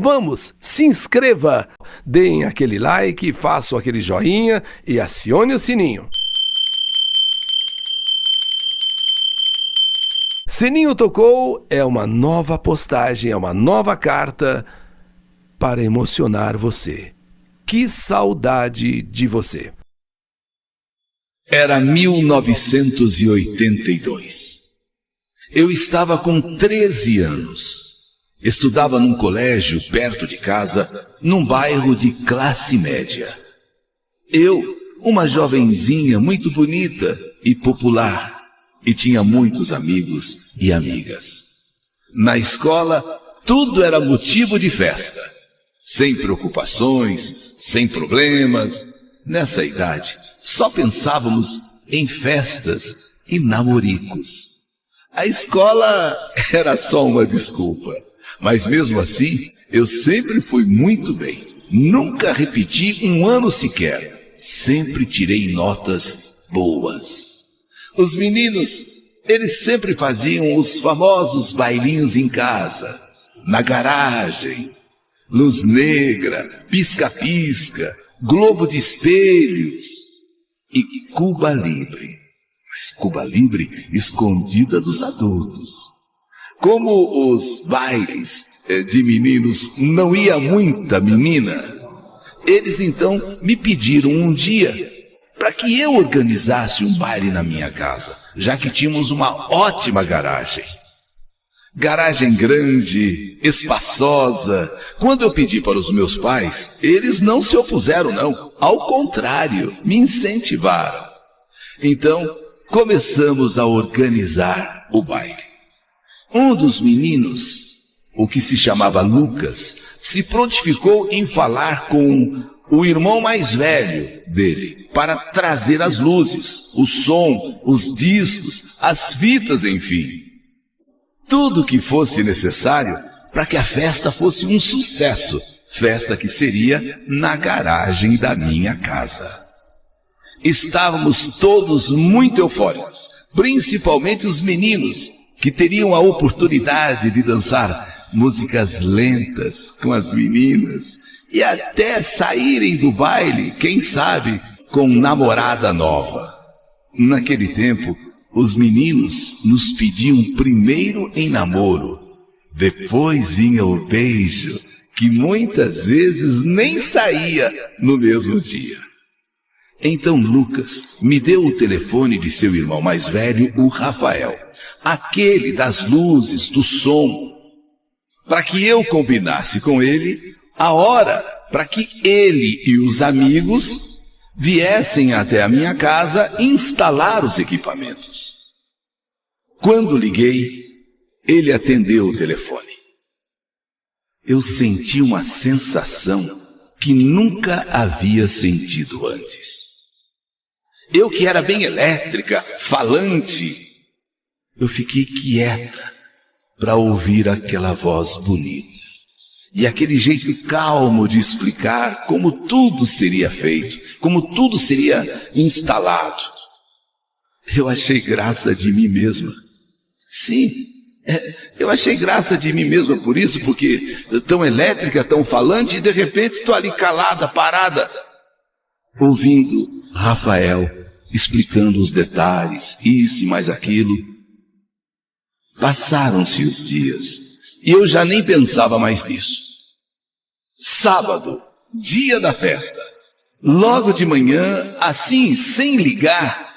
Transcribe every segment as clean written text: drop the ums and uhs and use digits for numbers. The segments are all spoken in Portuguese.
Vamos, se inscreva, deem aquele like, façam aquele joinha e acione o sininho. Sininho tocou é uma nova postagem, é uma nova carta para emocionar você. Que saudade de você. Era 1982. Eu estava com 13 anos. Estudava num colégio perto de casa, num bairro de classe média. Eu, uma jovenzinha muito bonita e popular, e tinha muitos amigos e amigas. Na escola, tudo era motivo de festa. Sem preocupações, sem problemas. Nessa idade, só pensávamos em festas e namoricos. A escola era só uma desculpa. Mas mesmo assim, eu sempre fui muito bem. Nunca repeti um ano sequer. Sempre tirei notas boas. Os meninos, eles sempre faziam os famosos bailinhos em casa, na garagem, luz negra, pisca-pisca, globo de espelhos e Cuba Libre. Mas Cuba Libre escondida dos adultos. Como os bailes de meninos não ia muita menina, eles então me pediram um dia para que eu organizasse um baile na minha casa, já que tínhamos uma ótima garagem. Garagem grande, espaçosa. Quando eu pedi para os meus pais, eles não se opuseram não, ao contrário, me incentivaram. Então, começamos a organizar o baile. Um dos meninos, o que se chamava Lucas, se prontificou em falar com o irmão mais velho dele, para trazer as luzes, o som, os discos, as fitas, enfim. Tudo que fosse necessário para que a festa fosse um sucesso, festa que seria na garagem da minha casa. Estávamos todos muito eufóricos, principalmente os meninos, que teriam a oportunidade de dançar músicas lentas com as meninas e até saírem do baile, quem sabe, com namorada nova. Naquele tempo, os meninos nos pediam primeiro em namoro, depois vinha o beijo, que muitas vezes nem saía no mesmo dia. Então Lucas me deu o telefone de seu irmão mais velho, o Rafael, aquele das luzes, do som, para que eu combinasse com ele a hora para que ele e os amigos viessem até a minha casa instalar os equipamentos. Quando liguei, ele atendeu o telefone. Eu senti uma sensação que nunca havia sentido antes. Eu que era bem elétrica, falante, eu fiquei quieta para ouvir aquela voz bonita e aquele jeito calmo de explicar como tudo seria feito, como tudo seria instalado. Eu achei graça de mim mesma. Sim, eu achei graça de mim mesma por isso, porque tão elétrica, tão falante, e de repente estou ali calada, parada, ouvindo Rafael explicando os detalhes, isso e mais aquilo. Passaram-se os dias e eu já nem pensava mais nisso. Sábado, dia da festa. Logo de manhã, assim, sem ligar,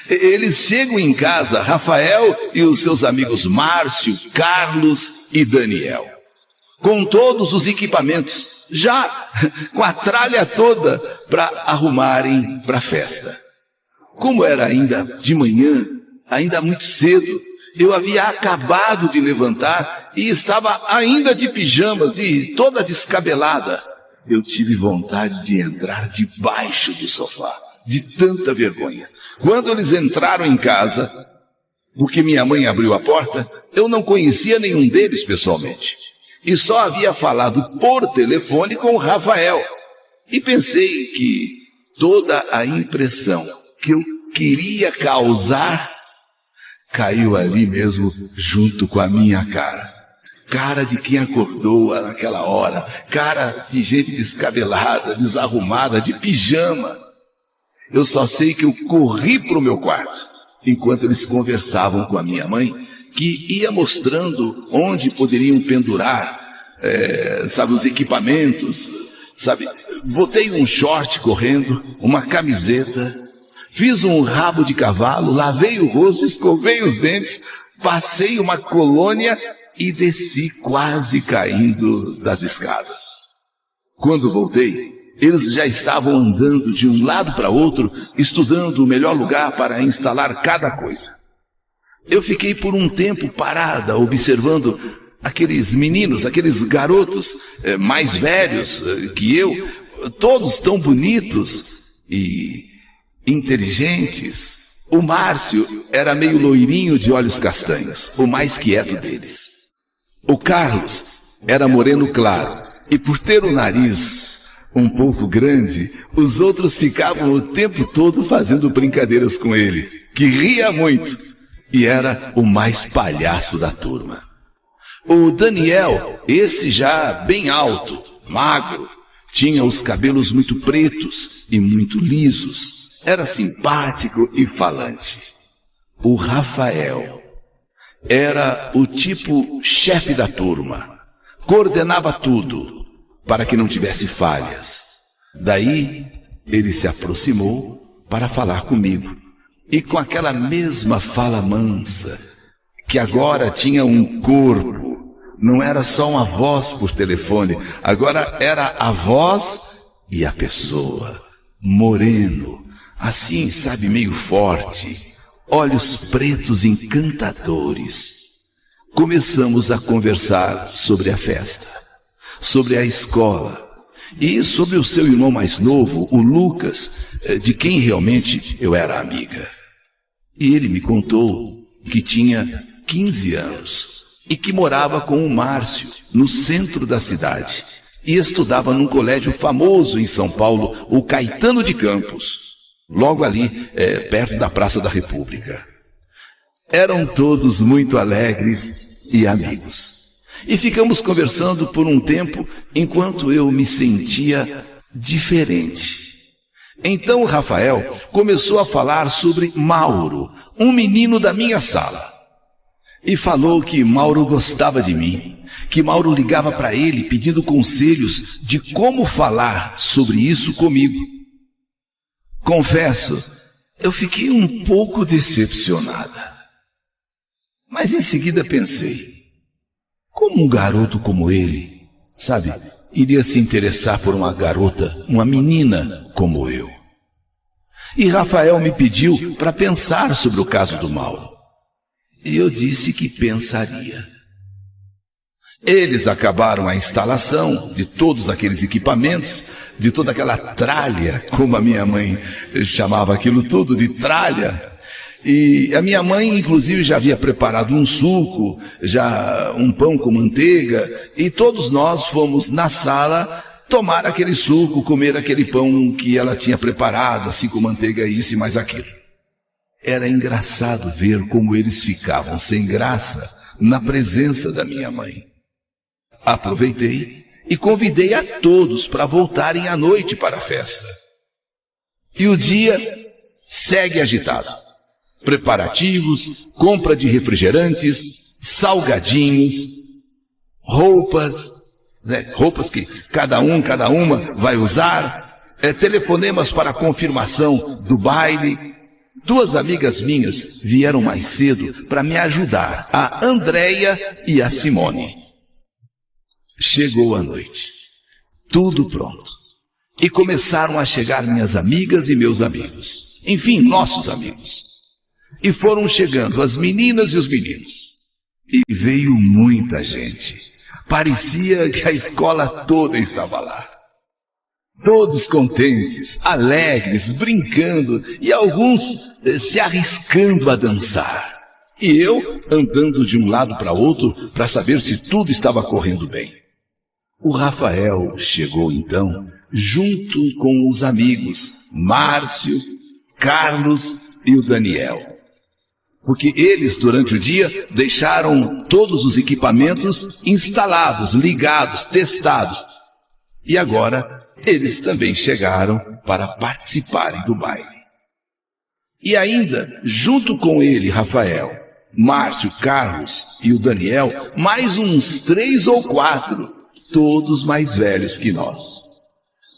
eles chegam em casa, Rafael e os seus amigos Márcio, Carlos e Daniel, com todos os equipamentos, já com a tralha toda para arrumarem para a festa. Como era ainda de manhã, ainda muito cedo, eu havia acabado de levantar e estava ainda de pijamas e toda descabelada. Eu tive vontade de entrar debaixo do sofá, de tanta vergonha. Quando eles entraram em casa, porque minha mãe abriu a porta, eu não conhecia nenhum deles pessoalmente. E só havia falado por telefone com o Rafael. E pensei que toda a impressão que eu queria causar caiu ali mesmo junto com a minha cara. cara de quem acordou naquela hora, cara de gente descabelada, desarrumada, de pijama. Eu só sei que eu corri para o meu quarto, enquanto eles conversavam com a minha mãe, que ia mostrando onde poderiam pendurar, os equipamentos, sabe? Botei um short correndo, uma camiseta, fiz um rabo de cavalo, lavei o rosto, escovei os dentes, passei uma colônia e desci quase caindo das escadas. Quando voltei, eles já estavam andando de um lado para outro, estudando o melhor lugar para instalar cada coisa. Eu fiquei por um tempo parada, observando aqueles meninos, aqueles garotos mais velhos que eu, todos tão bonitos e inteligentes. O Márcio era meio loirinho de olhos castanhos, o mais quieto deles. O Carlos era moreno claro, e por ter o nariz um pouco grande, os outros ficavam o tempo todo fazendo brincadeiras com ele, que ria muito, e era o mais palhaço da turma. O Daniel, esse já bem alto, magro, tinha os cabelos muito pretos e muito lisos, era simpático e falante. O Rafael era o tipo chefe da turma, coordenava tudo, para que não tivesse falhas. Daí, ele se aproximou para falar comigo. E com aquela mesma fala mansa, que agora tinha um corpo, não era só uma voz por telefone, agora era a voz e a pessoa. Moreno, assim, sabe, meio forte, olhos pretos encantadores. Começamos a conversar sobre a festa, sobre a escola e sobre o seu irmão mais novo, o Lucas, de quem realmente eu era amiga. E ele me contou que tinha 15 anos e que morava com o Márcio, no centro da cidade, e estudava num colégio famoso em São Paulo, o Caetano de Campos, logo ali, perto da Praça da República. Eram todos muito alegres e amigos. E ficamos conversando por um tempo, enquanto eu me sentia diferente. Então o Rafael começou a falar sobre Mauro, um menino da minha sala. E falou que Mauro gostava de mim, que Mauro ligava para ele pedindo conselhos de como falar sobre isso comigo. Confesso, eu fiquei um pouco decepcionada. Mas em seguida pensei, como um garoto como ele, sabe, iria se interessar por uma garota, uma menina como eu? E Rafael me pediu para pensar sobre o caso do Mauro. E eu disse que pensaria. Eles acabaram a instalação de todos aqueles equipamentos, de toda aquela tralha, como a minha mãe chamava aquilo tudo de tralha. E a minha mãe, inclusive, já havia preparado um suco, já um pão com manteiga, e todos nós fomos na sala tomar aquele suco, comer aquele pão que ela tinha preparado, assim com manteiga, isso e mais aquilo. Era engraçado ver como eles ficavam sem graça na presença da minha mãe. Aproveitei e convidei a todos para voltarem à noite para a festa. E o dia segue agitado. Preparativos, compra de refrigerantes, salgadinhos, roupas que cada uma vai usar, telefonemas para confirmação do baile. 2 amigas minhas vieram mais cedo para me ajudar, a Andréia e a Simone. Chegou a noite, tudo pronto, e começaram a chegar minhas amigas e meus amigos, enfim, nossos amigos. E foram chegando as meninas e os meninos. E veio muita gente. Parecia que a escola toda estava lá. Todos contentes, alegres, brincando e alguns se arriscando a dançar. E eu andando de um lado para outro para saber se tudo estava correndo bem. O Rafael chegou então junto com os amigos Márcio, Carlos e o Daniel. porque eles, durante o dia, deixaram todos os equipamentos instalados, ligados, testados. E agora, eles também chegaram para participarem do baile. E ainda, junto com ele, Rafael, Márcio, Carlos e o Daniel, mais uns 3 ou 4, todos mais velhos que nós.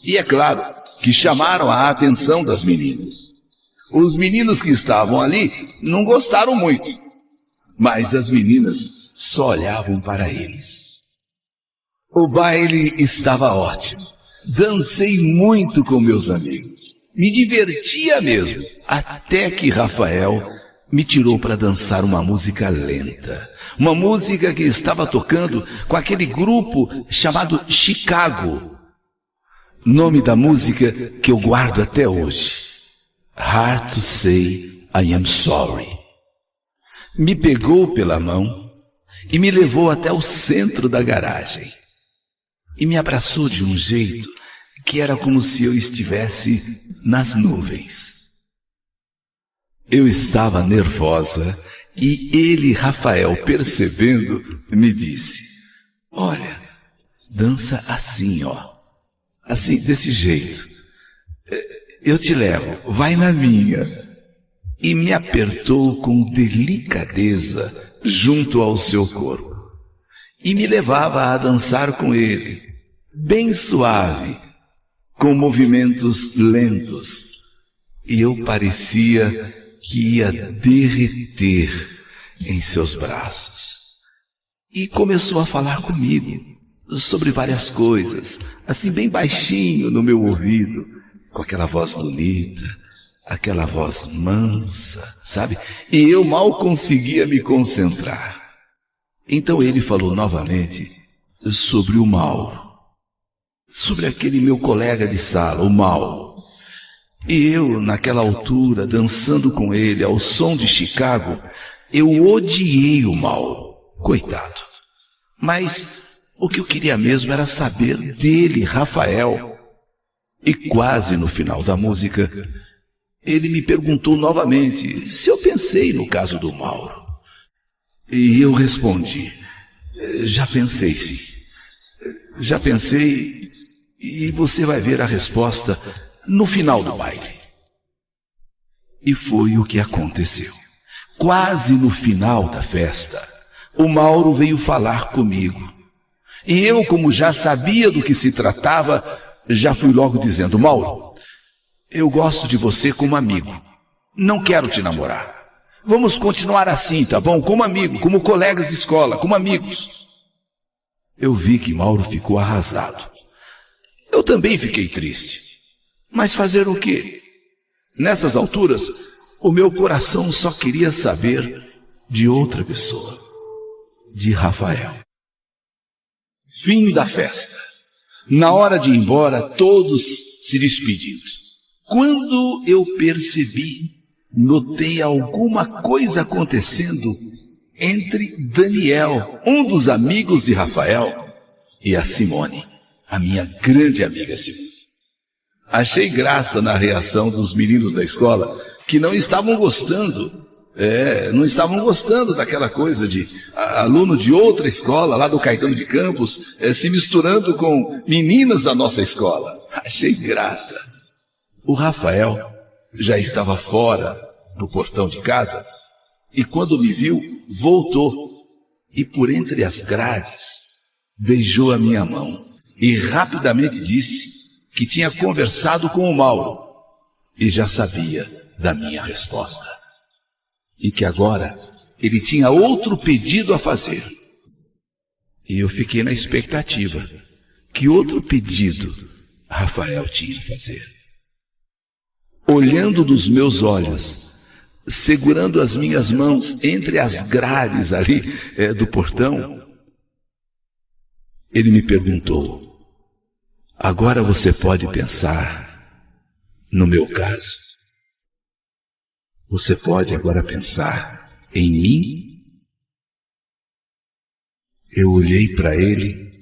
E é claro que chamaram a atenção das meninas. Os meninos que estavam ali não gostaram muito, mas as meninas só olhavam para eles. O baile estava ótimo. Dancei muito com meus amigos. Me divertia mesmo, até que Rafael me tirou para dançar uma música lenta. Uma música que estava tocando com aquele grupo chamado Chicago. Nome da música que eu guardo até hoje. Hard to Say I Am Sorry. Me pegou pela mão e me levou até o centro da garagem. E me abraçou de um jeito que era como se eu estivesse nas nuvens. Eu estava nervosa e ele, Rafael, percebendo, me disse: olha, dança assim, ó. Assim, desse jeito. Eu te levo, vai na minha. E me apertou com delicadeza junto ao seu corpo. E me levava a dançar com ele, bem suave, com movimentos lentos. E eu parecia que ia derreter em seus braços. E começou a falar comigo sobre várias coisas, assim bem baixinho no meu ouvido, com aquela voz bonita, aquela voz mansa, sabe? E eu mal conseguia me concentrar. Então ele falou novamente sobre o Mauro, sobre aquele meu colega de sala, o Mauro. E eu, naquela altura, dançando com ele ao som de Chicago, eu odiei o Mauro, coitado. Mas o que eu queria mesmo era saber dele, Rafael. E quase no final da música, ele me perguntou novamente se eu pensei no caso do Mauro. E eu respondi: já pensei, sim. Já pensei, e você vai ver a resposta no final do baile. E foi o que aconteceu. Quase no final da festa, o Mauro veio falar comigo. E eu, como já sabia do que se tratava, já fui logo dizendo: Mauro, eu gosto de você como amigo. Não quero te namorar. Vamos continuar assim, tá bom? Como amigo, como colegas de escola, como amigos. Eu vi que Mauro ficou arrasado. Eu também fiquei triste. Mas fazer o quê? Nessas alturas, o meu coração só queria saber de outra pessoa, de Rafael. Fim da festa. Na hora de ir embora, todos se despedindo. Quando eu percebi, notei alguma coisa acontecendo entre Daniel, um dos amigos de Rafael, e a Simone, a minha grande amiga Simone. Achei graça na reação dos meninos da escola, que não estavam gostando. Não estavam gostando daquela coisa de aluno de outra escola, lá do Caetano de Campos, se misturando com meninas da nossa escola. Achei graça. O Rafael já estava fora do portão de casa e quando me viu, voltou e por entre as grades beijou a minha mão e rapidamente disse que tinha conversado com o Mauro e já sabia da minha resposta. E que agora ele tinha outro pedido a fazer. E eu fiquei na expectativa. Que outro pedido Rafael tinha a fazer? Olhando nos meus olhos, segurando as minhas mãos entre as grades ali do portão, ele me perguntou: agora você pode pensar no meu caso? Você pode agora pensar em mim? Eu olhei para ele,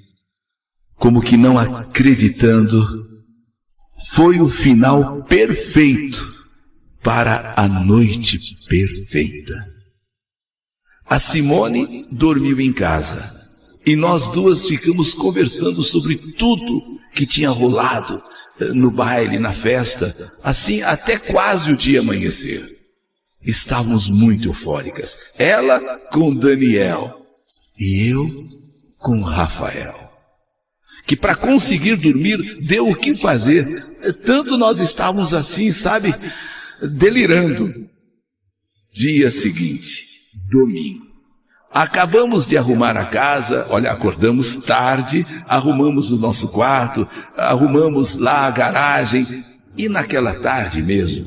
como que não acreditando. Foi o final perfeito para a noite perfeita. A Simone dormiu em casa e nós duas ficamos conversando sobre tudo que tinha rolado no baile, na festa, assim até quase o dia amanhecer. Estávamos muito eufóricas. Ela com Daniel e eu com Rafael, que para conseguir dormir deu o que fazer. Tanto nós estávamos assim, sabe, delirando. Dia seguinte, domingo. Acabamos de arrumar a casa, olha, acordamos tarde, arrumamos o nosso quarto, arrumamos lá a garagem. E naquela tarde mesmo,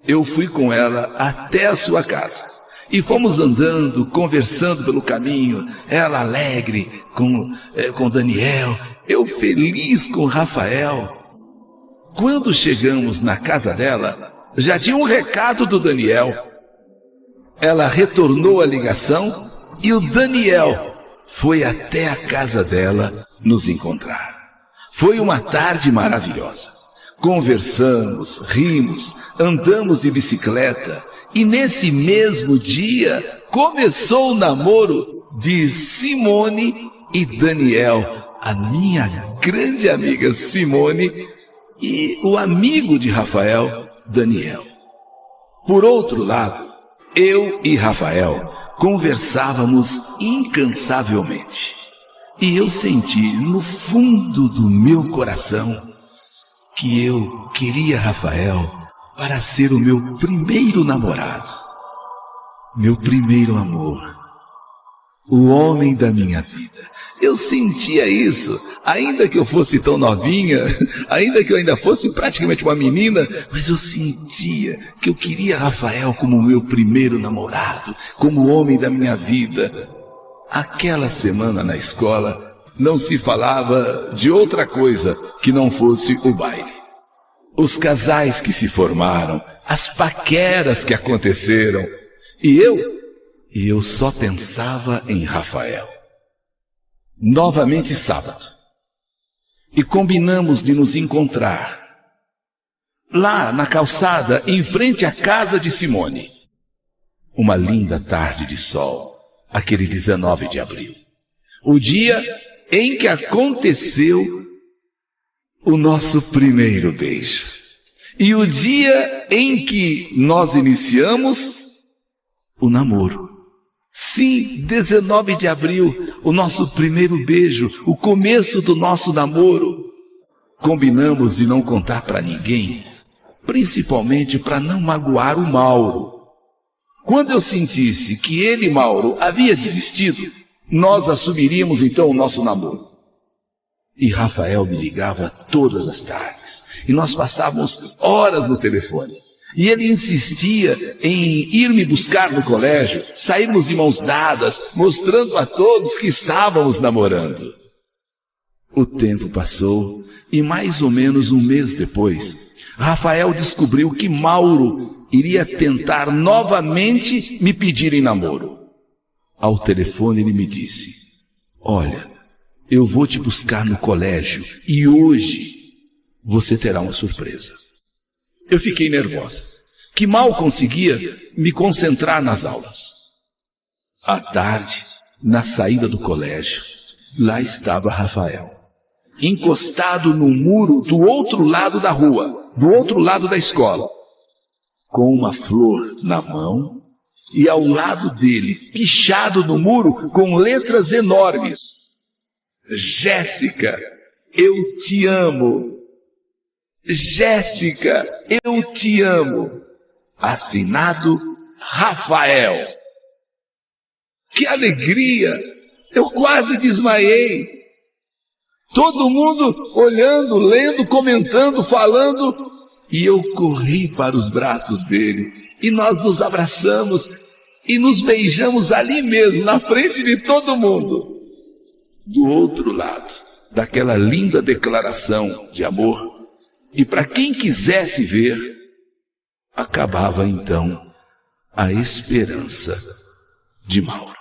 eu fui com ela até a sua casa. E fomos andando, conversando pelo caminho, ela alegre com Daniel, eu feliz com Rafael. Quando chegamos na casa dela, já tinha um recado do Daniel. Ela retornou a ligação e o Daniel foi até a casa dela nos encontrar. Foi uma tarde maravilhosa. Conversamos, rimos, andamos de bicicleta e nesse mesmo dia começou o namoro de Simone e Daniel, a minha grande amiga Simone e o amigo de Rafael, Daniel. Por outro lado, eu e Rafael conversávamos incansavelmente. E eu senti no fundo do meu coração que eu queria Rafael para ser o meu primeiro namorado, meu primeiro amor, o homem da minha vida. Eu sentia isso, ainda que eu fosse tão novinha, ainda que eu ainda fosse praticamente uma menina, mas eu sentia que eu queria Rafael como meu primeiro namorado, como o homem da minha vida. Aquela semana na escola não se falava de outra coisa que não fosse o baile. Os casais que se formaram, as paqueras que aconteceram, e eu só pensava em Rafael. Novamente sábado, e combinamos de nos encontrar lá na calçada, em frente à casa de Simone. Uma linda tarde de sol, aquele 19 de abril, o dia em que aconteceu o nosso primeiro beijo, e o dia em que nós iniciamos o namoro. Sim, 19 de abril, o nosso primeiro beijo, o começo do nosso namoro. Combinamos de não contar para ninguém, principalmente para não magoar o Mauro. Quando eu sentisse que ele, Mauro, havia desistido, nós assumiríamos então o nosso namoro. E Rafael me ligava todas as tardes, e nós passávamos horas no telefone. E ele insistia em ir me buscar no colégio, sairmos de mãos dadas, mostrando a todos que estávamos namorando. O tempo passou e mais ou menos um mês depois, Rafael descobriu que Mauro iria tentar novamente me pedir em namoro. Ao telefone ele me disse: olha, eu vou te buscar no colégio e hoje você terá uma surpresa. Eu fiquei nervosa, que mal conseguia me concentrar nas aulas. À tarde, na saída do colégio, lá estava Rafael, encostado no muro do outro lado da rua, do outro lado da escola, com uma flor na mão e ao lado dele, pichado no muro com letras enormes: Jéssica, eu te amo. Jéssica, eu te amo. Assinado Rafael. Que alegria! Eu quase desmaiei. Todo mundo olhando, lendo, comentando, falando. E eu corri para os braços dele. E nós nos abraçamos e nos beijamos ali mesmo, na frente de todo mundo. Do outro lado daquela linda declaração de amor, e para quem quisesse ver, acabava então a esperança de Mauro.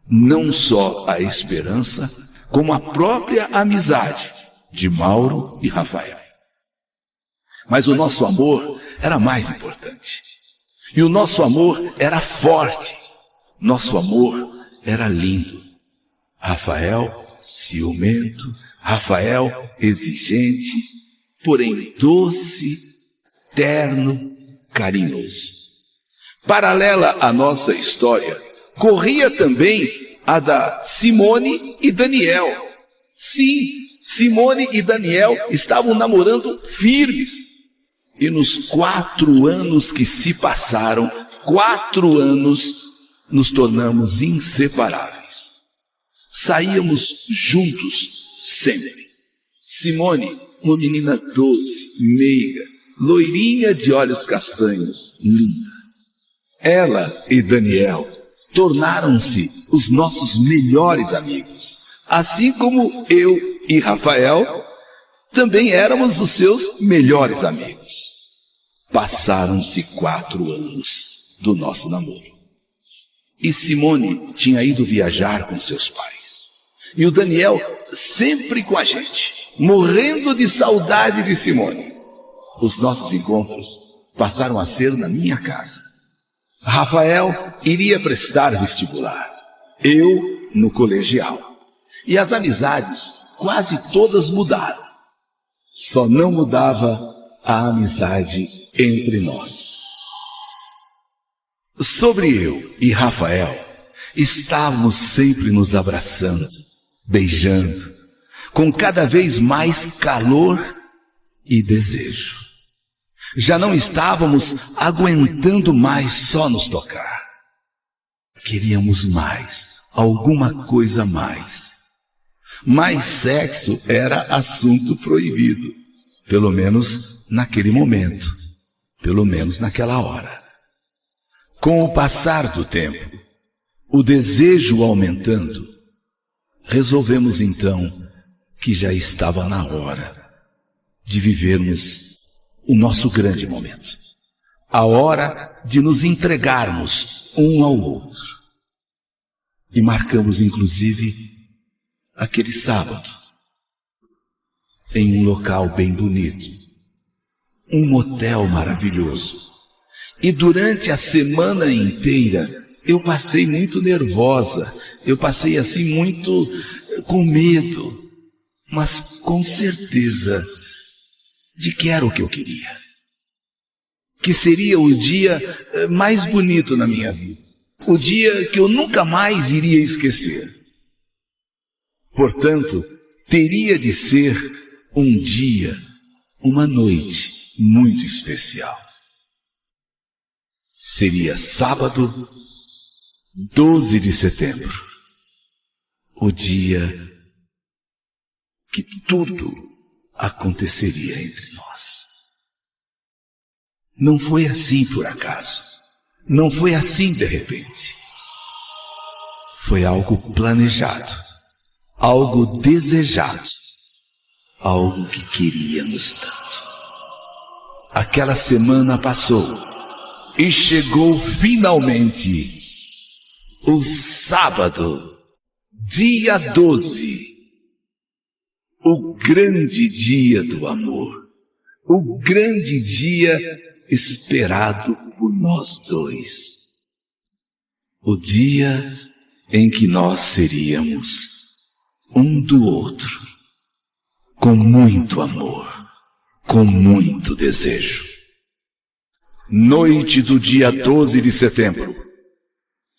Não só a esperança, como a própria amizade de Mauro e Rafael. Mas o nosso amor era mais importante. E o nosso amor era forte. Nosso amor era lindo. Rafael, ciumento. Rafael, exigente, porém doce, terno, carinhoso. Paralela à nossa história, corria também a da Simone e Daniel. Sim, Simone e Daniel estavam namorando firmes. E nos 4 anos que se passaram, 4 anos, nos tornamos inseparáveis. Saíamos juntos sempre. Simone, uma menina doce, meiga, loirinha de olhos castanhos, linda. Ela e Daniel tornaram-se os nossos melhores amigos, assim como eu e Rafael também éramos os seus melhores amigos. Passaram-se 4 anos do nosso namoro. E Simone tinha ido viajar com seus pais. E o Daniel sempre com a gente, morrendo de saudade de Simone. Os nossos encontros passaram a ser na minha casa. Rafael iria prestar vestibular, eu no colegial. E as amizades quase todas mudaram. Só não mudava a amizade entre nós. Sobre eu e Rafael, estávamos sempre nos abraçando, beijando, com cada vez mais calor e desejo. Já não estávamos aguentando mais só nos tocar. Queríamos mais, alguma coisa mais. Mais sexo era assunto proibido, pelo menos naquele momento, pelo menos naquela hora. Com o passar do tempo, o desejo aumentando, resolvemos então que já estava na hora de vivermos o nosso grande momento. A hora de nos entregarmos um ao outro. E marcamos inclusive aquele sábado, em um local bem bonito, um motel maravilhoso. E durante a semana inteira, eu passei muito nervosa, eu passei assim muito com medo, mas com certeza de que era o que eu queria. Que seria o dia mais bonito na minha vida. O dia que eu nunca mais iria esquecer. Portanto, teria de ser um dia, uma noite muito especial. Seria sábado, 12 de setembro, o dia que tudo aconteceria entre nós. Não foi assim por acaso, não foi assim de repente. Foi algo planejado, algo desejado, algo que queríamos tanto. Aquela semana passou e chegou finalmente o sábado, dia 12, o grande dia do amor, o grande dia esperado por nós dois, o dia em que nós seríamos um do outro, com muito amor, com muito desejo. Noite do dia 12 de setembro,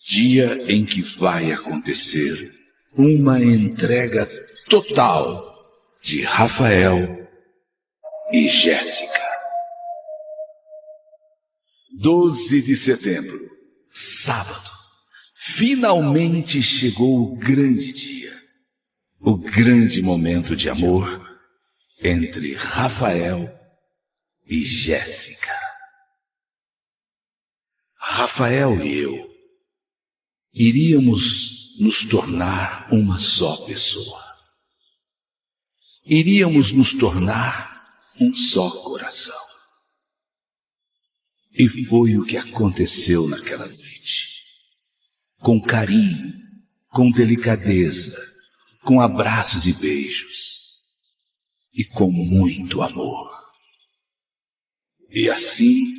dia em que vai acontecer uma entrega total de Rafael e Jéssica. 12 de setembro, sábado, finalmente chegou o grande dia, o grande momento de amor entre Rafael e Jéssica. Rafael e eu iríamos nos tornar uma só pessoa. Iríamos nos tornar um só coração. E foi o que aconteceu naquela noite. Com carinho, com delicadeza, com abraços e beijos. E com muito amor. E assim,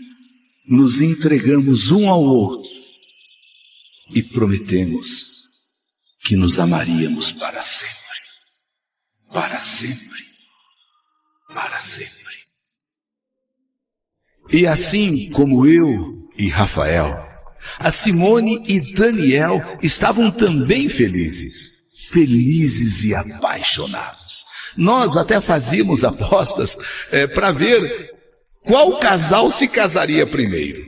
nos entregamos um ao outro e prometemos que nos amaríamos para sempre. Para sempre. Para sempre. E assim como eu e Rafael, a Simone e Daniel estavam também felizes. Felizes e apaixonados. Nós até fazíamos apostas para ver qual casal se casaria primeiro.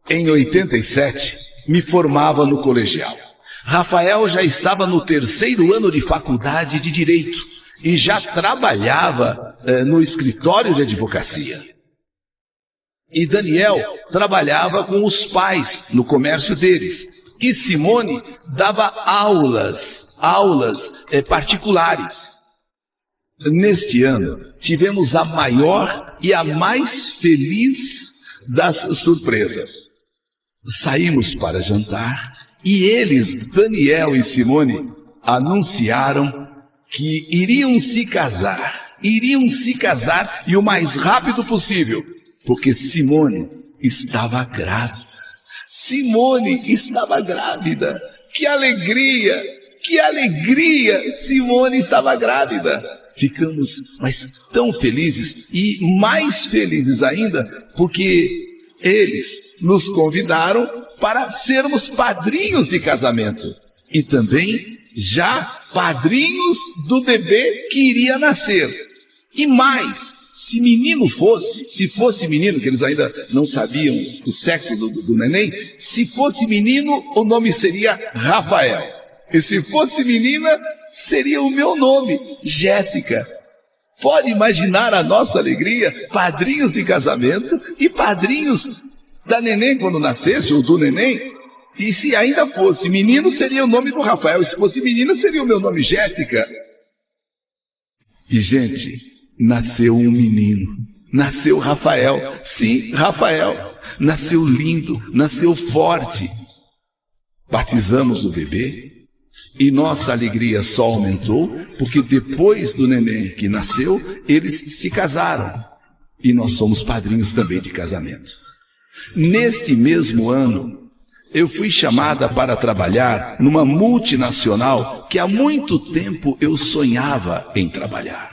Em 87, me formava no colegial. Rafael já estava no 3º ano de faculdade de Direito e já trabalhava no escritório de advocacia. E Daniel trabalhava com os pais no comércio deles. E Simone dava aulas particulares. Neste ano, tivemos a maior e a mais feliz das surpresas. Saímos para jantar e eles, Daniel e Simone, anunciaram que iriam se casar e o mais rápido possível, porque Simone estava grávida. Simone estava grávida. Que alegria! Que alegria! Simone estava grávida. Ficamos mas tão felizes e mais felizes ainda porque eles nos convidaram para sermos padrinhos de casamento e também já padrinhos do bebê que iria nascer. E mais, se fosse menino, que eles ainda não sabiam o sexo do neném, se fosse menino, o nome seria Rafael. E se fosse menina, seria o meu nome, Jéssica. Pode imaginar a nossa alegria, padrinhos de casamento e padrinhos da neném quando nascesse, ou do neném. E se ainda fosse menino, seria o nome do Rafael. E se fosse menina, seria o meu nome, Jéssica. E, gente, nasceu um menino. Nasceu Rafael. Sim, Rafael. Nasceu lindo, nasceu forte. Batizamos o bebê. E nossa alegria só aumentou, porque depois do neném que nasceu, eles se casaram. E nós somos padrinhos também de casamento. Neste mesmo ano, eu fui chamada para trabalhar numa multinacional que há muito tempo eu sonhava em trabalhar.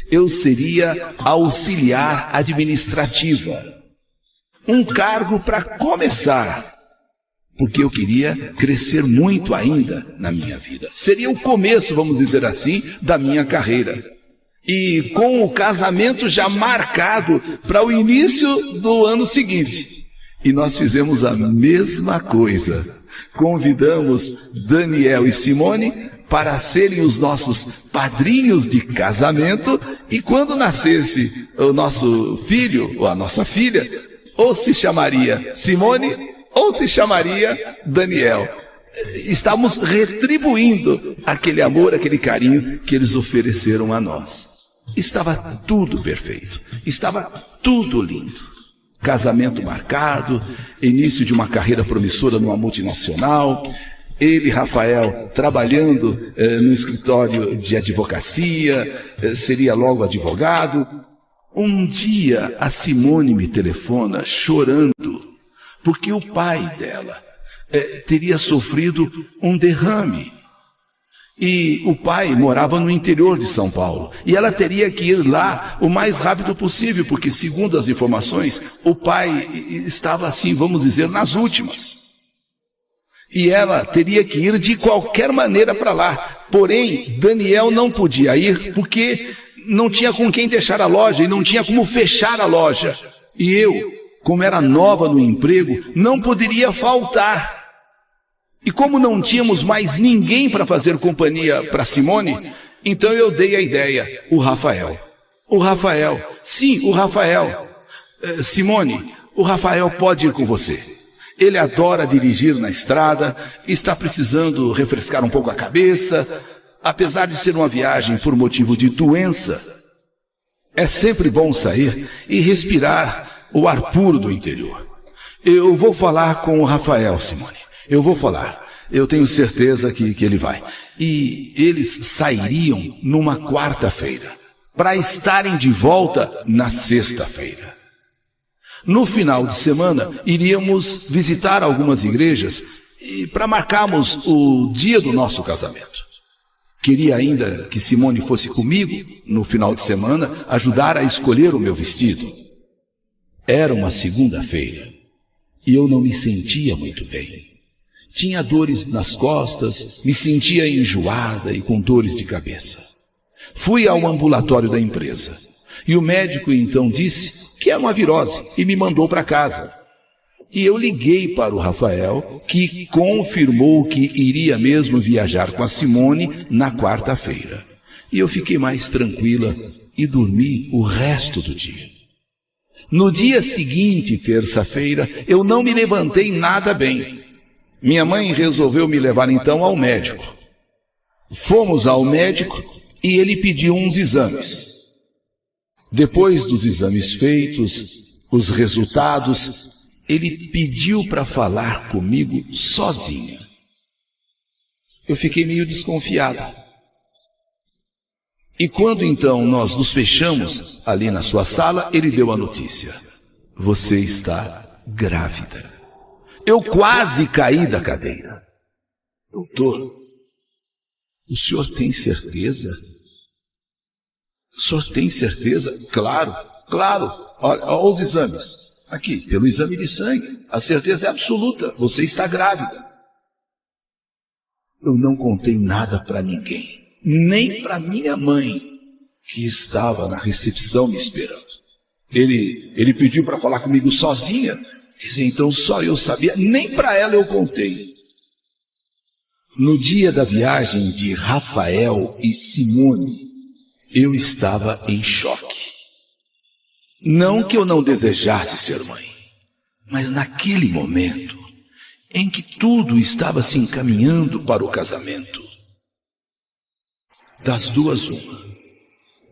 Eu seria auxiliar administrativa. Um cargo para começar, porque eu queria crescer muito ainda na minha vida. Seria o começo, vamos dizer assim, da minha carreira. E com o casamento já marcado para o início do ano seguinte. E nós fizemos a mesma coisa. Convidamos Daniel e Simone para serem os nossos padrinhos de casamento. E quando nascesse o nosso filho ou a nossa filha, ou se chamaria Simone ou se chamaria Daniel. Estamos retribuindo aquele amor, aquele carinho que eles ofereceram a nós. Estava tudo perfeito, estava tudo lindo. Casamento marcado, início de uma carreira promissora numa multinacional, ele, Rafael, trabalhando no escritório de advocacia, seria logo advogado. Um dia a Simone me telefona chorando, porque o pai dela teria sofrido um derrame. E o pai morava no interior de São Paulo. E ela teria que ir lá o mais rápido possível, porque, segundo as informações, o pai estava assim, vamos dizer, nas últimas. E ela teria que ir de qualquer maneira para lá. Porém, Daniel não podia ir porque não tinha com quem deixar a loja e não tinha como fechar a loja. E eu, como era nova no emprego, não poderia faltar. E como não tínhamos mais ninguém para fazer companhia para Simone, então eu dei a ideia, o Rafael. O Rafael, sim, o Rafael. Simone, o Rafael pode ir com você. Ele adora dirigir na estrada, está precisando refrescar um pouco a cabeça, apesar de ser uma viagem por motivo de doença. É sempre bom sair e respirar o ar puro do interior. Eu vou falar com o Rafael, Simone. Eu vou falar. Eu tenho certeza que ele vai. E eles sairiam numa quarta-feira, para estarem de volta na sexta-feira. No final de semana, iríamos visitar algumas igrejas e para marcarmos o dia do nosso casamento. Queria ainda que Simone fosse comigo no final de semana ajudar a escolher o meu vestido. Era uma segunda-feira e eu não me sentia muito bem. Tinha dores nas costas, me sentia enjoada e com dores de cabeça. Fui ao ambulatório da empresa e o médico então disse que era uma virose e me mandou para casa. E eu liguei para o Rafael, que confirmou que iria mesmo viajar com a Simone na quarta-feira. E eu fiquei mais tranquila e dormi o resto do dia. No dia seguinte, terça-feira, eu não me levantei nada bem. Minha mãe resolveu me levar então ao médico. Fomos ao médico e ele pediu uns exames. Depois dos exames feitos, os resultados, ele pediu para falar comigo sozinha. Eu fiquei meio desconfiada. E quando então nós nos fechamos ali na sua sala, ele deu a notícia: você está grávida. Eu quase caí da cadeira. Doutor, o senhor tem certeza? O senhor tem certeza? Claro, claro. Olha os exames. Aqui, pelo exame de sangue, a certeza é absoluta, você está grávida. Eu não contei nada para ninguém, nem para minha mãe, que estava na recepção me esperando. Ele pediu para falar comigo sozinha, quer dizer, então só eu sabia, nem para ela eu contei. No dia da viagem de Rafael e Simone, eu estava em choque. Não que eu não desejasse ser mãe, mas naquele momento em que tudo estava se encaminhando para o casamento, das duas uma,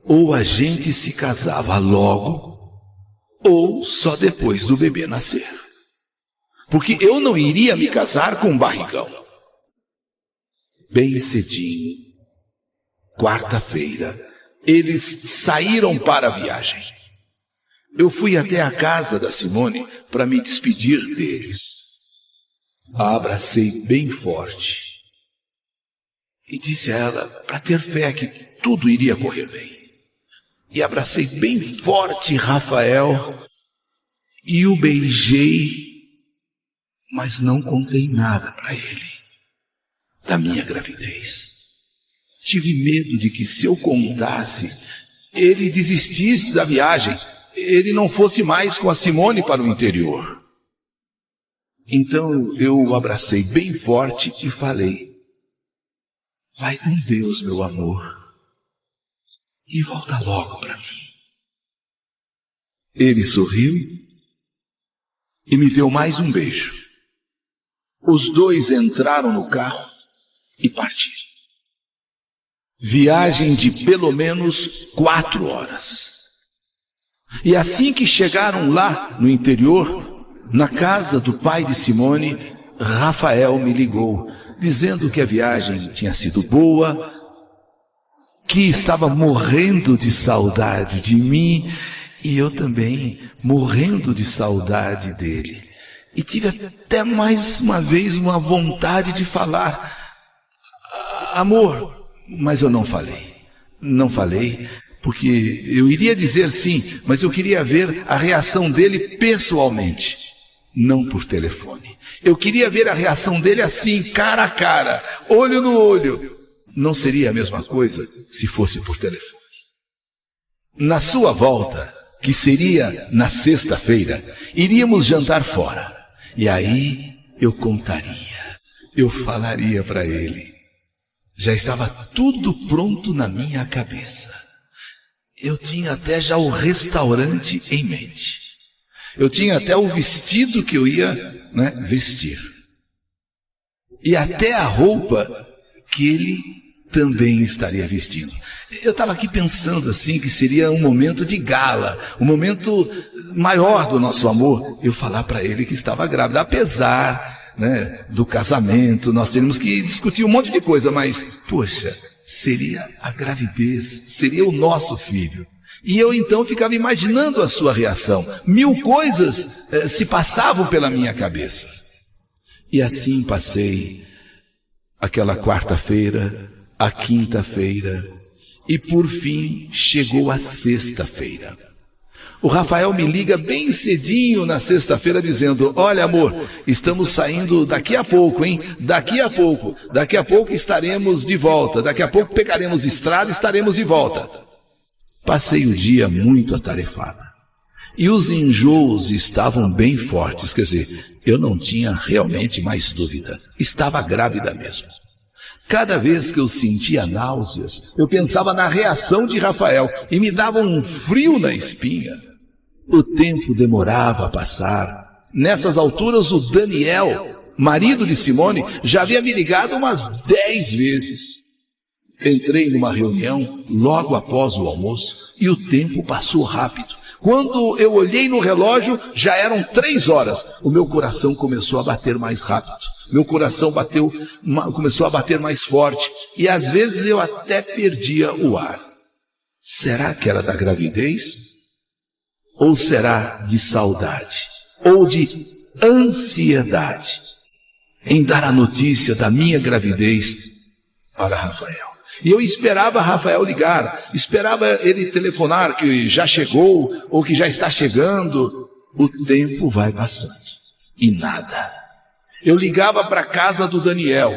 ou a gente se casava logo, ou só depois do bebê nascer. Porque eu não iria me casar com um barrigão. Bem cedinho, quarta-feira, eles saíram para a viagem. Eu fui até a casa da Simone para me despedir deles. A abracei bem forte e disse a ela para ter fé que tudo iria correr bem. E abracei bem forte Rafael e o beijei, mas não contei nada para ele da minha gravidez. Tive medo de que, se eu contasse, ele desistisse da viagem, ele não fosse mais com a Simone para o interior. Então eu o abracei bem forte e falei: vai com Deus, meu amor, e volta logo para mim. Ele sorriu e me deu mais um beijo. Os dois entraram no carro e partiram. Viagem de pelo menos 4 horas. E assim que chegaram lá no interior, na casa do pai de Simone, Rafael me ligou, dizendo que a viagem tinha sido boa, que estava morrendo de saudade de mim, e eu também morrendo de saudade dele. E tive até mais uma vez uma vontade de falar: amor, mas eu não falei. Não falei, porque eu iria dizer sim, mas eu queria ver a reação dele pessoalmente, não por telefone. Eu queria ver a reação dele assim, cara a cara, olho no olho. Não seria a mesma coisa se fosse por telefone. Na sua volta, que seria na sexta-feira, iríamos jantar fora. E aí eu contaria, eu falaria para ele. Já estava tudo pronto na minha cabeça. Eu tinha até já o restaurante em mente. Eu tinha até o vestido que eu ia vestir. E até a roupa que ele também estaria vestindo. Eu estava aqui pensando assim que seria um momento de gala, um momento maior do nosso amor, eu falar para ele que estava grávida, apesar do casamento, nós teríamos que discutir um monte de coisa, mas, poxa, seria a gravidez, seria o nosso filho. E eu então ficava imaginando a sua reação. 1000 coisas se passavam pela minha cabeça. E assim passei aquela quarta-feira, a quinta-feira, e por fim chegou a sexta-feira. O Rafael me liga bem cedinho na sexta-feira dizendo: olha, amor, estamos saindo daqui a pouco, hein? Daqui a pouco estaremos de volta, daqui a pouco pegaremos estrada e estaremos de volta. Passei o dia muito atarefada. E os enjoos estavam bem fortes, quer dizer, eu não tinha realmente mais dúvida, estava grávida mesmo. Cada vez que eu sentia náuseas, eu pensava na reação de Rafael e me dava um frio na espinha. O tempo demorava a passar. Nessas alturas, o Daniel, marido de Simone, já havia me ligado umas 10 vezes. Entrei numa reunião logo após o almoço e o tempo passou rápido. Quando eu olhei no relógio, já eram 3 horas. O meu coração começou a bater mais rápido. Meu coração começou a bater mais forte. E às vezes eu até perdia o ar. Será que era da gravidez? Ou será de saudade? Ou de ansiedade em dar a notícia da minha gravidez para Rafael? E eu esperava Rafael ligar, esperava ele telefonar que já chegou ou que já está chegando. O tempo vai passando e nada. Eu ligava para a casa do Daniel,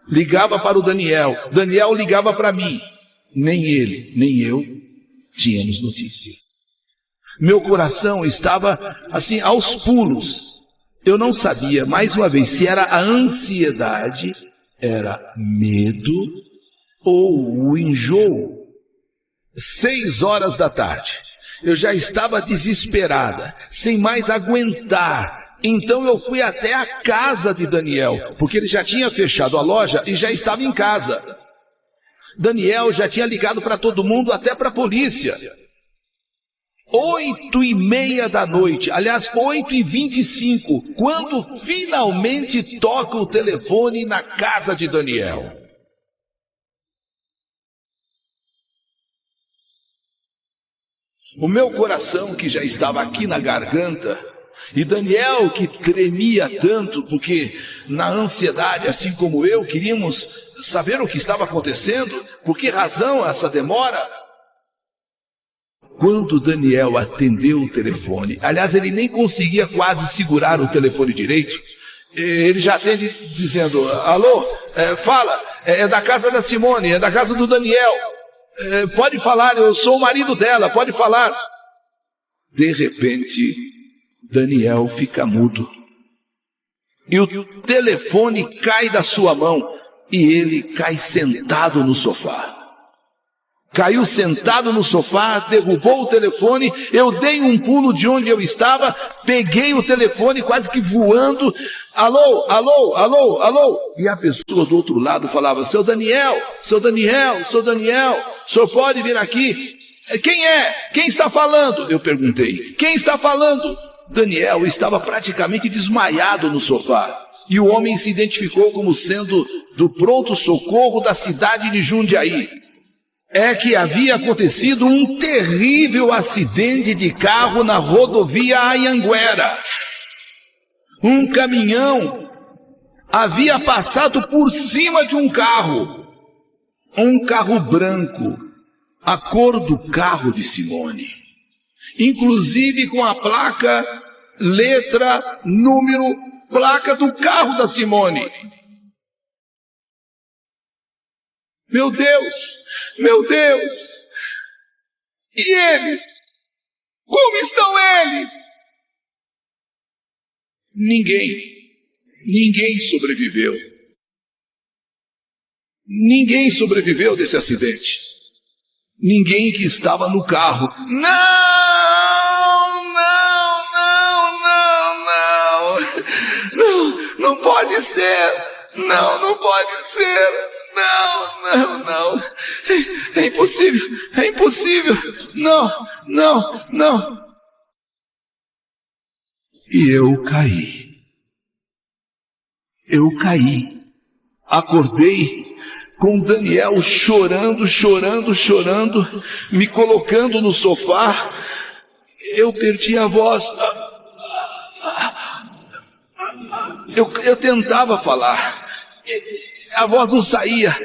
ligava para o Daniel ligava para mim. Nem ele, nem eu tínhamos notícia. Meu coração estava assim aos pulos. Eu não sabia, mais uma vez, se era a ansiedade, era medo ou o enjoo. 6 horas da tarde. Eu já estava desesperada, sem mais aguentar. Então eu fui até a casa de Daniel, porque ele já tinha fechado a loja e já estava em casa. Daniel já tinha ligado para todo mundo, até para a polícia. 8h30 da noite, aliás, 8h25, quando finalmente toca o telefone na casa de Daniel. O meu coração, que já estava aqui na garganta, e Daniel, que tremia tanto, porque na ansiedade, assim como eu, queríamos saber o que estava acontecendo, por que razão essa demora. Quando Daniel atendeu o telefone, aliás, ele nem conseguia quase segurar o telefone direito, ele já atende dizendo: alô, fala, é da casa da Simone, é da casa do Daniel, pode falar, eu sou o marido dela, pode falar. De repente, Daniel fica mudo, e o telefone cai da sua mão, e ele cai sentado no sofá. Caiu sentado no sofá, derrubou o telefone, eu dei um pulo de onde eu estava, peguei o telefone quase que voando, alô, alô, alô, alô, e a pessoa do outro lado falava: seu Daniel, seu Daniel, seu Daniel, o senhor pode vir aqui? Quem é? Quem está falando? Eu perguntei. Quem está falando? Daniel estava praticamente desmaiado no sofá, e o homem se identificou como sendo do pronto-socorro da cidade de Jundiaí. É que havia acontecido um terrível acidente de carro na rodovia Anhanguera. Um caminhão havia passado por cima de um carro branco, a cor do carro de Simone, inclusive com a placa, letra, número, placa do carro da Simone. Meu Deus, meu Deus! E eles? Como estão eles? Ninguém sobreviveu. Ninguém sobreviveu desse acidente. Ninguém que estava no carro. Não pode ser. Não pode ser. Não. É impossível. Não. E eu caí. Acordei com Daniel chorando, me colocando no sofá. Eu perdi a voz. Eu tentava falar. A voz não saía.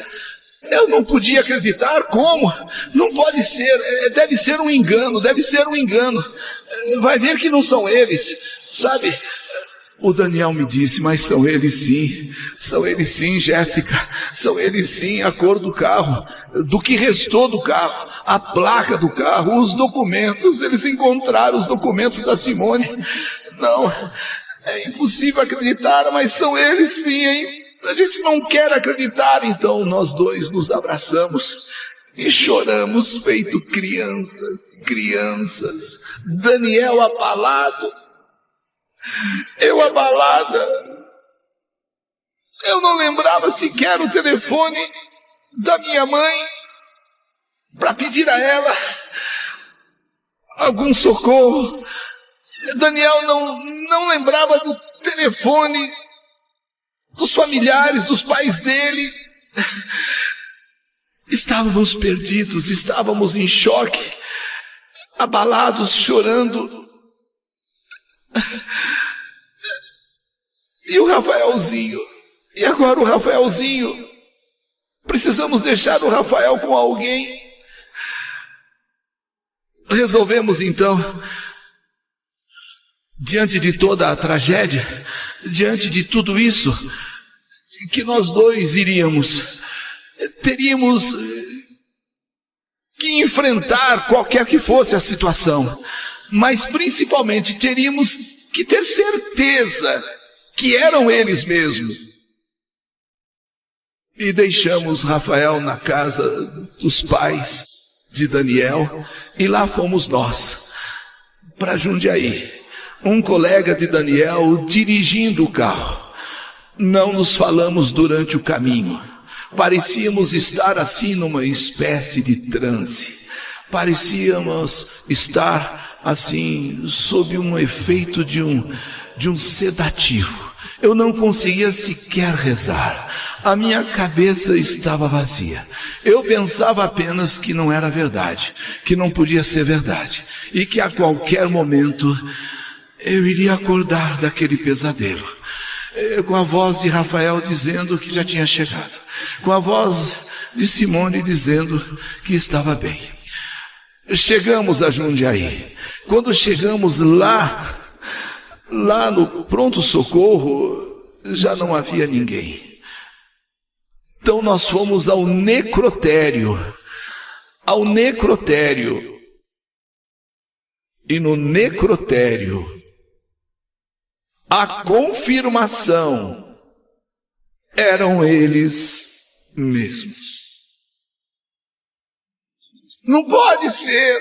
Eu não podia acreditar. Como? Não pode ser. Deve ser um engano. Deve ser um engano. Vai ver que não são eles. Sabe? O Daniel me disse, mas são eles sim. São eles sim, Jéssica. São eles sim, a cor do carro. Do que restou do carro. A placa do carro, os documentos. Eles encontraram os documentos da Simone. Não, é impossível acreditar, mas são eles sim, hein? A gente não quer acreditar. Então nós dois nos abraçamos e choramos feito crianças. Daniel abalado, eu abalada. Eu não lembrava sequer o telefone da minha mãe para pedir a ela algum socorro. Daniel não lembrava do telefone dos familiares, dos pais dele. Estávamos perdidos, estávamos em choque, abalados, chorando. E o Rafaelzinho? E agora o Rafaelzinho? Precisamos deixar o Rafael com alguém. Resolvemos então, diante de toda a tragédia, diante de tudo isso, que nós dois teríamos que enfrentar qualquer que fosse a situação, mas principalmente teríamos que ter certeza que eram eles mesmos. E deixamos Rafael na casa dos pais de Daniel, e lá fomos nós, para Jundiaí. Um colega de Daniel dirigindo o carro. Não nos falamos durante o caminho. Parecíamos estar assim numa espécie de transe. Parecíamos estar assim sob um efeito de um sedativo. Eu não conseguia sequer rezar. A minha cabeça estava vazia. Eu pensava apenas que não era verdade, que não podia ser verdade, e que a qualquer momento eu iria acordar daquele pesadelo, com a voz de Rafael dizendo que já tinha chegado, com a voz de Simone dizendo que estava bem. Chegamos a Jundiaí. Quando chegamos lá no pronto-socorro, já não havia ninguém. Então nós fomos ao necrotério. E no necrotério, a confirmação eram eles mesmos. Não pode ser,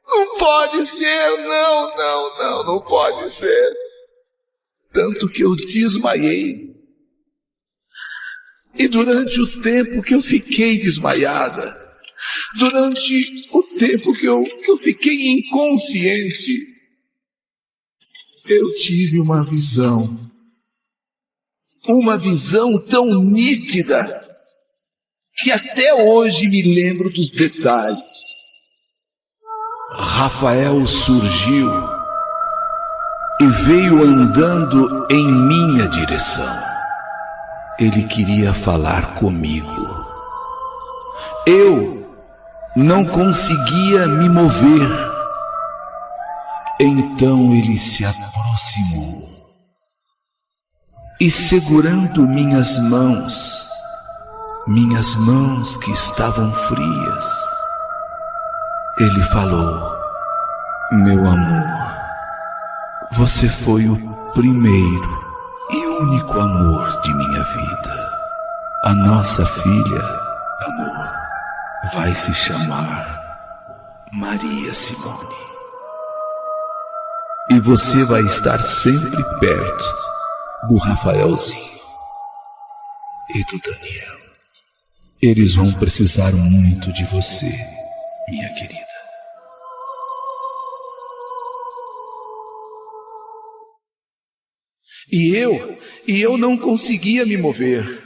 não pode ser, não pode ser. Tanto que eu desmaiei. E durante o tempo que eu fiquei desmaiada, durante o tempo que eu fiquei inconsciente, eu tive uma visão tão nítida, que até hoje me lembro dos detalhes. Rafael surgiu e veio andando em minha direção. Ele queria falar comigo. Eu não conseguia me mover. Então ele se aproximou e, segurando minhas mãos que estavam frias, ele falou: meu amor, você foi o primeiro e único amor de minha vida. A nossa filha, amor, vai se chamar Maria Simone. E você vai estar sempre perto do Rafaelzinho e do Daniel. Eles vão precisar muito de você, minha querida. E eu não conseguia me mover.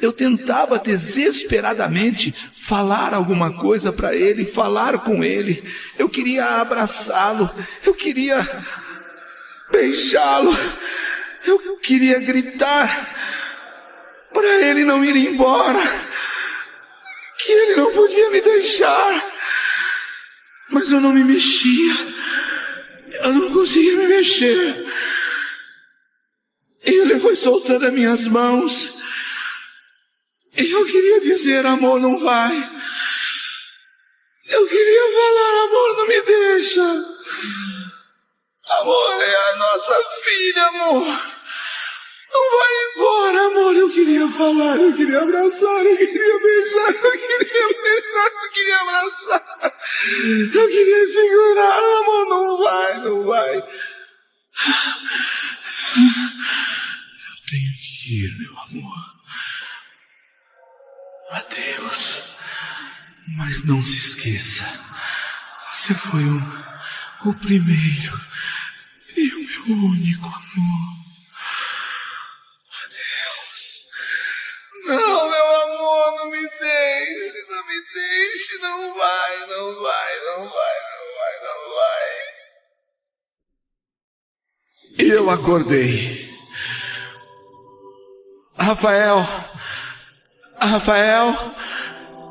Eu tentava desesperadamente falar alguma coisa para ele, falar com ele. Eu queria abraçá-lo. beijá-lo. Eu queria gritar para ele não ir embora, que ele não podia me deixar. Mas eu não me mexia. Eu não conseguia me mexer. E ele foi soltando as minhas mãos. E eu queria dizer: amor, não vai. Eu queria falar: amor, não me deixa. Amor, é a nossa filha, amor. Não vai embora, amor. Eu queria falar, eu queria abraçar, eu queria beijar, eu queria abraçar. Eu queria segurar, amor, não vai, não vai. Eu tenho que ir, meu amor. Adeus. Mas não se esqueça, você foi o primeiro e o meu único amor. Adeus. Não, meu amor, não me deixe, não me deixe, não vai, não vai, não vai, não vai, não vai. E eu acordei. Rafael,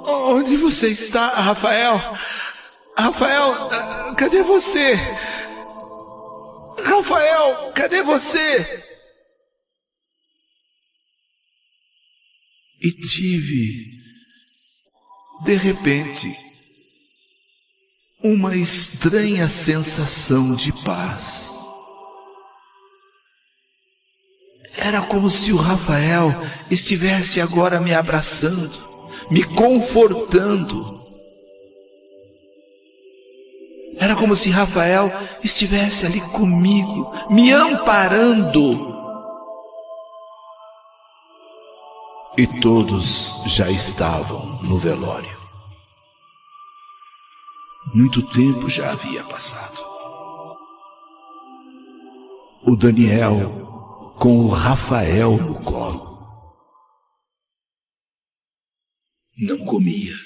onde você está, Rafael? Rafael, cadê você? Rafael, cadê você? E tive, de repente, uma estranha sensação de paz. Era como se o Rafael estivesse agora me abraçando, me confortando. Era como se Rafael estivesse ali comigo, me amparando. E todos já estavam no velório. Muito tempo já havia passado. O Daniel com o Rafael no colo. Não comia,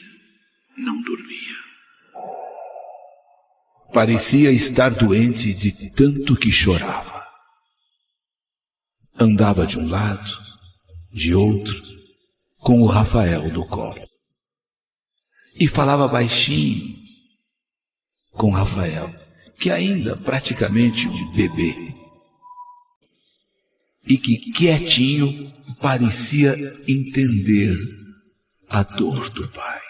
não dormia. Parecia estar doente de tanto que chorava. Andava de um lado, de outro, com o Rafael no colo. E falava baixinho com o Rafael, que ainda praticamente um bebê. E que quietinho parecia entender a dor do pai.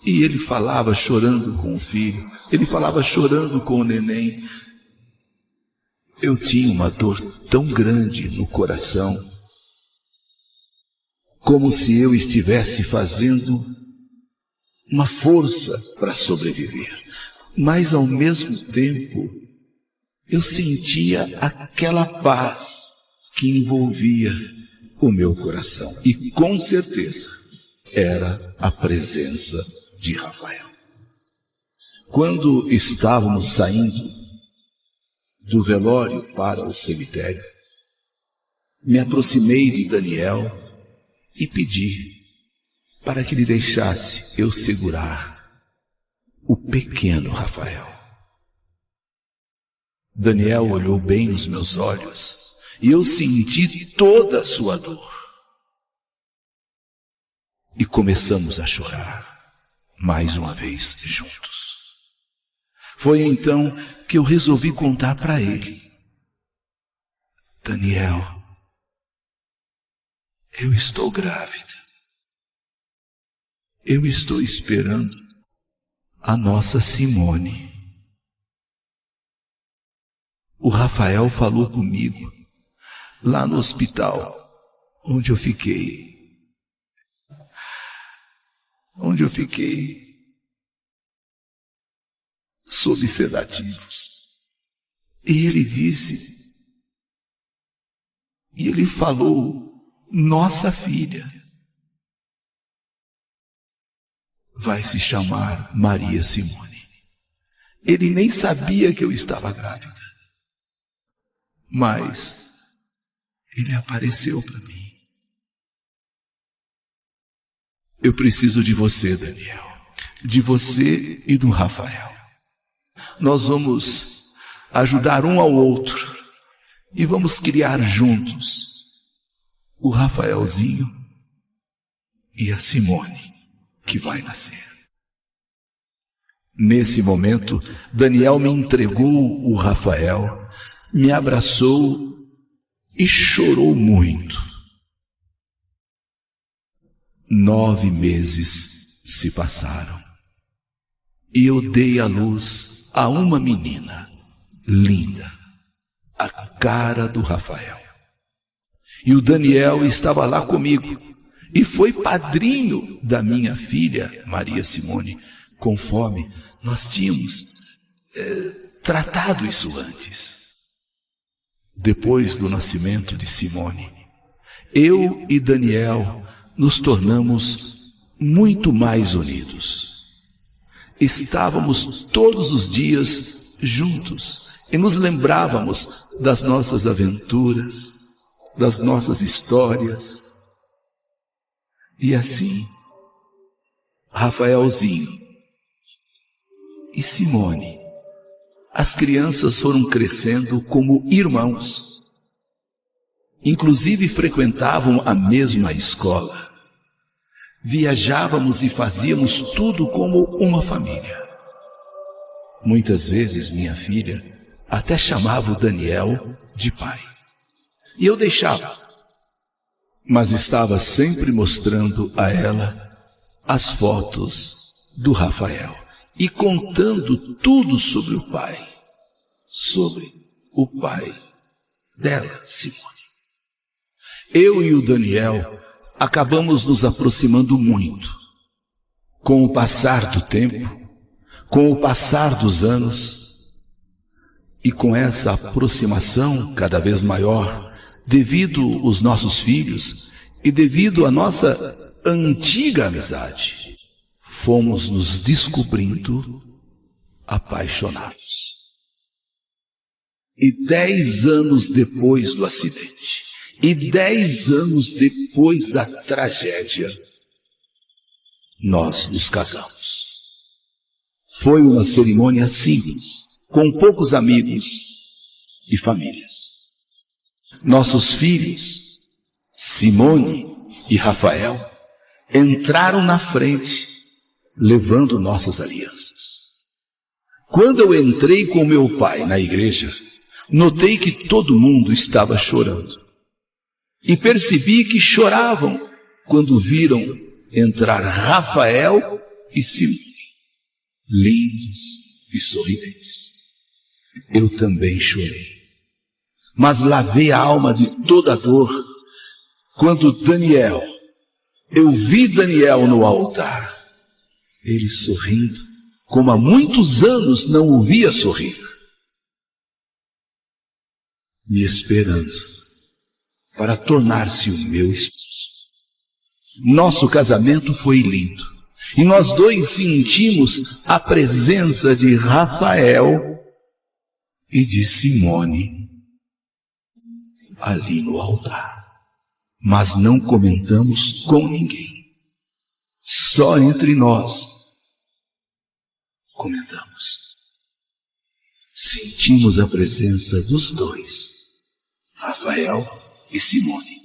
E ele falava chorando com o filho, ele falava chorando com o neném. Eu tinha uma dor tão grande no coração, como se eu estivesse fazendo uma força para sobreviver. Mas ao mesmo tempo, eu sentia aquela paz que envolvia o meu coração. E com certeza era a presença de Rafael. Quando estávamos saindo do velório para o cemitério, me aproximei de Daniel e pedi para que ele deixasse eu segurar o pequeno Rafael. Daniel olhou bem nos meus olhos e eu senti toda a sua dor. E começamos a chorar, mais uma vez juntos. Foi então que eu resolvi contar para ele: Daniel, eu estou grávida. Eu estou esperando a nossa Simone. O Rafael falou comigo lá no hospital onde eu fiquei sob sedativos. E ele disse, e ele falou: nossa filha vai se chamar Maria Simone. Ele nem sabia que eu estava grávida, mas ele apareceu para mim. Eu preciso de você, Daniel, de você e do Rafael. Nós vamos ajudar um ao outro e vamos criar juntos o Rafaelzinho e a Simone, que vai nascer. Nesse momento, Daniel me entregou o Rafael, me abraçou e chorou muito. 9 meses se passaram e eu dei à luz a uma menina linda, a cara do Rafael. E o Daniel estava lá comigo e foi padrinho da minha filha, Maria Simone, conforme nós tínhamos tratado isso antes. Depois do nascimento de Simone, eu e Daniel nos tornamos muito mais unidos. Estávamos todos os dias juntos e nos lembrávamos das nossas aventuras, das nossas histórias. E assim, Rafaelzinho e Simone, as crianças foram crescendo como irmãos. Inclusive frequentavam a mesma escola. Viajávamos e fazíamos tudo como uma família. Muitas vezes minha filha até chamava o Daniel de pai. E eu deixava, mas estava sempre mostrando a ela as fotos do Rafael e contando tudo sobre o pai dela, Simone. Eu e o Daniel acabamos nos aproximando muito. Com o passar do tempo, com o passar dos anos, e com essa aproximação cada vez maior, devido aos nossos filhos e devido à nossa antiga amizade, fomos nos descobrindo apaixonados. E 10 anos depois do acidente, e 10 anos depois da tragédia, nós nos casamos. Foi uma cerimônia simples, com poucos amigos e famílias. Nossos filhos, Simone e Rafael, entraram na frente, levando nossas alianças. Quando eu entrei com meu pai na igreja, notei que todo mundo estava chorando. E percebi que choravam quando viram entrar Rafael e Simone, lindos e sorridentes. Eu também chorei, mas lavei a alma de toda a dor quando eu vi Daniel no altar, ele sorrindo, como há muitos anos não o via sorrir, me esperando para tornar-se o meu esposo. Nosso casamento foi lindo, e nós dois sentimos a presença de Rafael e de Simone ali no altar. Mas não comentamos com ninguém. Só entre nós comentamos. Sentimos a presença dos dois, Rafael e Simone,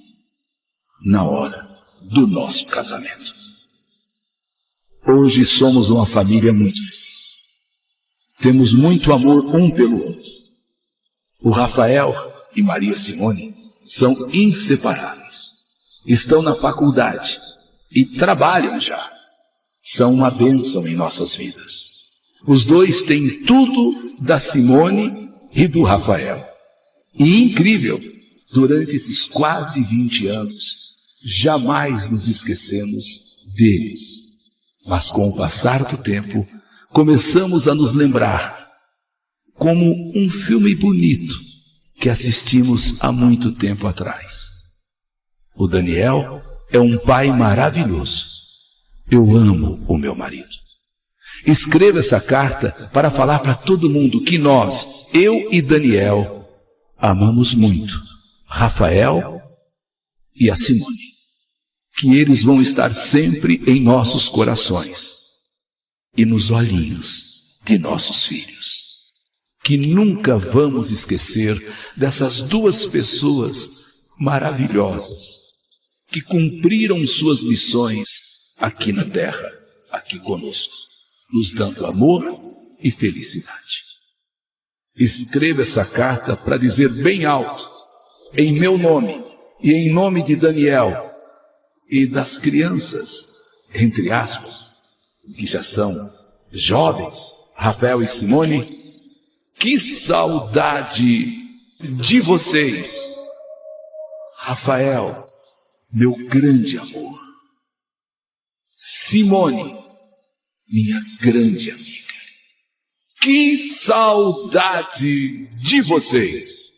na hora do nosso casamento. Hoje somos uma família muito feliz. Temos muito amor um pelo outro. O Rafael e Maria Simone são inseparáveis. Estão na faculdade e trabalham já. São uma bênção em nossas vidas. Os dois têm tudo da Simone e do Rafael. E incrível, durante esses quase 20 anos, jamais nos esquecemos deles. Mas com o passar do tempo, começamos a nos lembrar, como um filme bonito que assistimos há muito tempo atrás. O Daniel é um pai maravilhoso. Eu amo o meu marido. Escreva essa carta para falar para todo mundo que nós, eu e Daniel, amamos muito Rafael e a Simone. Que eles vão estar sempre em nossos corações e nos olhinhos de nossos filhos. que nunca vamos esquecer dessas duas pessoas maravilhosas que cumpriram suas missões aqui na Terra, aqui conosco, nos dando amor e felicidade. Escreva essa carta para dizer bem alto, em meu nome e em nome de Daniel e das crianças, entre aspas, que já são jovens, Rafael e Simone, que saudade de vocês. Rafael, meu grande amor. Simone, minha grande amiga. Que saudade de vocês.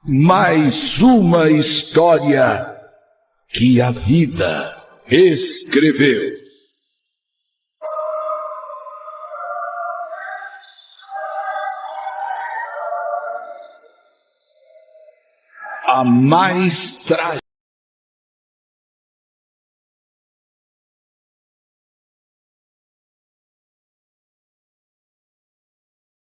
Mais uma história que a vida escreveu. A mais trágica